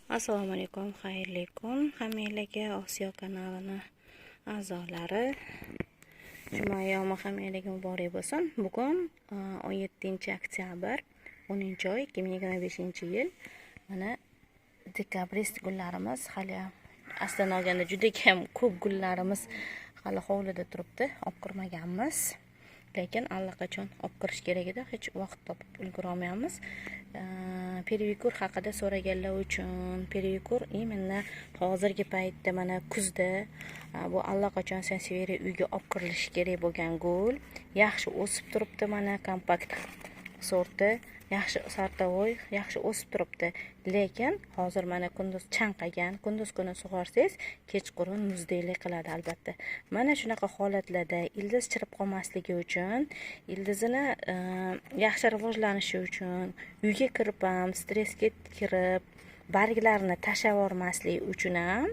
Assalomu alaykum, xayrli kun hammalarga, Osiyo kanalini a'zolari. Juma yomi hammalarga muborak bo'lsin. Bugun 17-oktyabr 10-oy 2025-yil. Mana dekabrist gullarimiz hali aslini olganda juda ham ko'p gullarimiz hali hovlida turibdi, olib kirmaganmiz. Lekin allaqachon olib kirish kerak edi, hech vaqt topib ulgura olmayapmiz. Perivikur haqida so'raganlar uchun, perivikur именно hozirgi paytda mana kuzda bu allaqachon sanseveri uyga olib kirilishi kerak bo'lgan gul. Yaxshi o'sib turibdi, mana kompakt sorti, yaxshi sartavoy, yaxshi o'sib turibdi. Lekin hozir mana kunduz chanqagan, kunduz kuni sug'orsangiz, kechqurun muzdeklik qiladi albatta. Mana shunaqa holatlarda ildiz chirib qolmasligi uchun, ildizini yaxshi rivojlanishi uchun, uyga kirib ham stressga kirib, barglarini tashlab yubormaslik uchun ham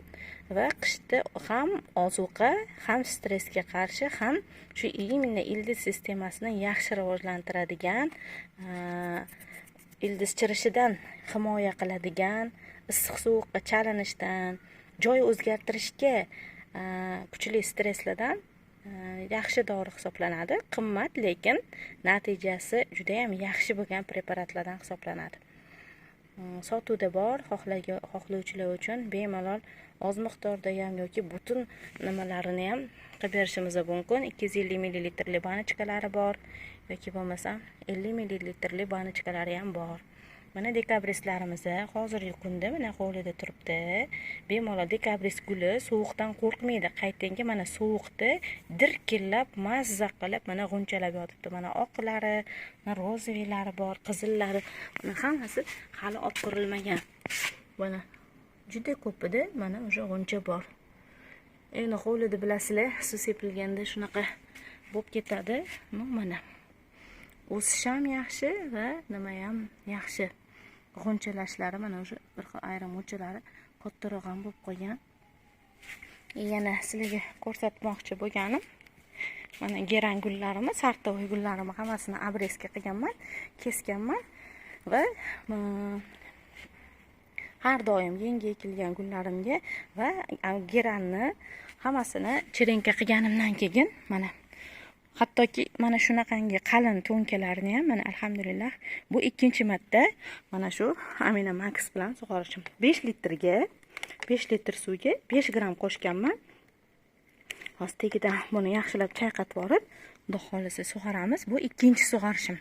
va qishda ham ozuqa, ham stressga qarshi, ham shu именно ildiz sistemasini yaxshi rivojlantiradigan, ildiz chirishidan himoya qiladigan, issiq sovuqqa chalinishdan, joy o'zgartirishga kuchli stresslardan yaxshi dori hisoblanadi. Qimmat, lekin natijasi juda ham yaxshi bo'lgan preparatlardan hisoblanadi. Sotuvda bor, xohlovchilar uchun bemalol oz miqdorda ham yoki butun nimalarini ham qilib berishimiz mumkin. 250 ml banочкалari bor yoki bo'lmasa 50 ml banочкалari ham bor. Mana dekabristlarimiz hozirgi kunda mana hovlida turibdi. Bemalol dekabrist guli sovuqdan qo'rqmaydi. Qaytanga mana sovuqda dirkillab, mazza qilib mana g'unchalab yotibdi. Mana oqlari, mana rozavilari bor, qizillari, mana hammasi hali olib ko'rilmagan. Mana juda ko'p edi, mana o'sha g'uncha bor. Endi hovlida bilasizlar, suv sepilganda shunaqa bo'lib ketadi. Mana o'sish ham yaxshi va nima ham yaxshi. G'unchalashlari mana o'sha bir xil ayrim g'unchalari kattaroq ham bo'lib qolgan. Yana sizlarga ko'rsatmoqchi bo'lganim, mana geran gullarimiz, sartavoy gullarimiz hammasini abreska qilganman, kesganman va har doim yangi ekilgan gullarimga va geranni hammasini chirenka qilganimdan keyin mana hattoki mana shunaqangi qalin to'nkalarni ham mana alhamdulillah bu ikkinchi marta mana shu Amina Max bilan sug'orishim. 5 litrga 5 litr suvga 5 gram qo'shganman. Hozir tagidan buni yaxshilab chayqatib olib, xudo xolisa sug'oramiz. Bu ikkinchi sug'orishim.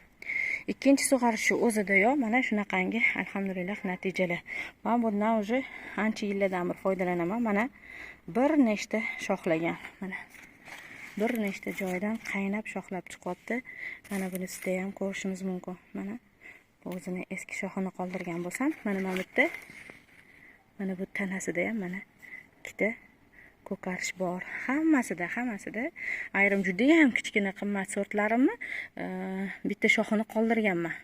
Ikkinchi sug'orishi o'zidayoq mana shunaqangi alhamdulillah natijalar. Men bundan уже ancha yillardan beri foydalanaman. Mana bir nechta shoxlagan. Mana bir nechta joydan qaynab shoxlab chiqyapti. Mana bunisida ham ko'rishimiz mumkin. Mana o'zini eski shoxini qoldirgan bo'lsam, mana bu yerda mana bu tanasida ham mana ikkita ko'karish bor. Hammasida ayrim juda ham kichkina qimmat sortlarimni bitta shoxini qoldirganman.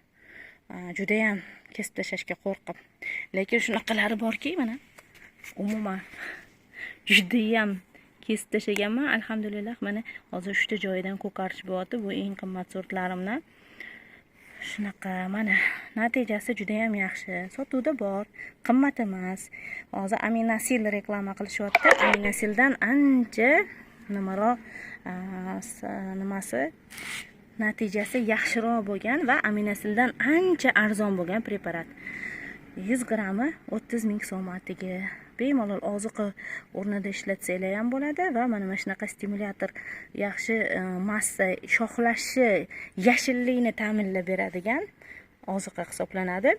Juda ham kesib tashlashga qo'rqib. Lekin shunaqalari borki, mana umuman juda ham kesib tashlaganman. Alhamdulillah mana hozir 3 ta joyidan ko'karish bo'lyapti. Bu eng qimmat sortlarimdan. Shunaqa mana natijasi juda ham yaxshi. Sotuvda bor, qimmat emas. Hozir Aminasil reklama qilishyapti. Aminasildan ancha nimaroq nimasi natijasi yaxshiroq bo'lgan va Aminasildan ancha arzon bo'lgan preparat. 100 grammi 30 ming so'm atiga. Bemalol ozuqa o'rnida ishlatsanglar ham bo'ladi va mana shunaqa stimulyator yaxshi massa shoxlashi, yashillikni ta'minlab beradigan ozuqa hisoblanadi.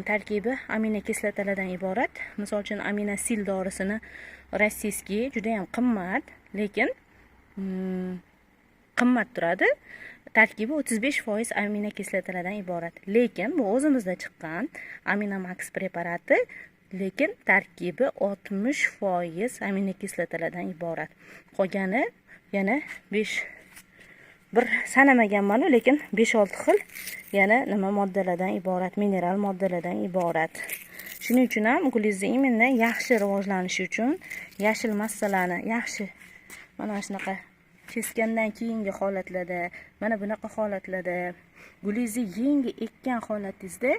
Tarkibi aminokislotalardan iborat. Misol uchun Aminasil dorisini rossiyskiy juda ham qimmat, lekin qimmat turadi. Tarkibi 35% aminokislotalardan iborat. Lekin bu o'zimizda chiqqan Amina Max preparati, lekin tarkibi 60% aminokislotalardan iborat. Qolgani yana 5 bir sanamaganman, lekin 5-6 xil yana nima moddalardan iborat, mineral moddalardan iborat. Shuning uchun ham gulingizni immunni yaxshi rivojlanishi uchun yashil massalarni yaxshi mana shunaqa kesgandan keyingi holatlarda, mana bunaqa holatlarda gulingizni yangi ekkan holatingizda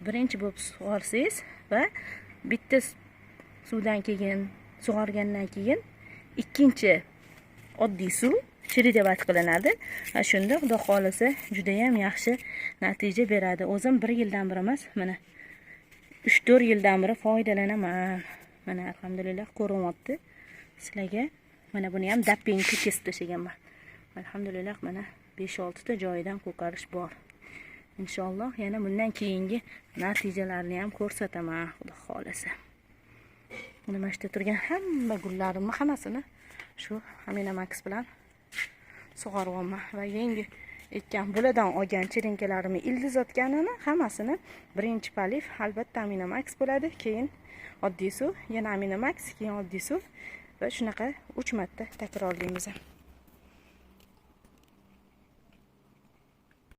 birinchi bo'lib sug'orsangiz va bitta suvdan keyin sug'organdan keyin ikkinchi oddiy suv chiridevat qilinadi. Shunda Xudo xolisa juda ham yaxshi natija beradi. O'zim 1 yildan beri emas, mana 3-4 yildan beri foydalanaman. Mana alhamdulillah ko'rinyapti sizlarga. Mana buni ham dappingga kesib tashlaganman. Alhamdulillah mana 5-6 ta joyidan ko'karish bor. Inshaalloh yana bundan keyingi natijalarni ham ko'rsataman Xudo xolisa. Mana mana shu turgan hamma gullarimni hammasini shu Aminamax bilan sug'oryapman va yangi ekkan bulardan olgan chirinkalarimni ildizotganini hammasini birinchi palif albatta Aminamax bo'ladi, keyin oddiy suv, yana Aminamax, keyin oddiy suv va shunaqa 3 marta takrorlaymiz.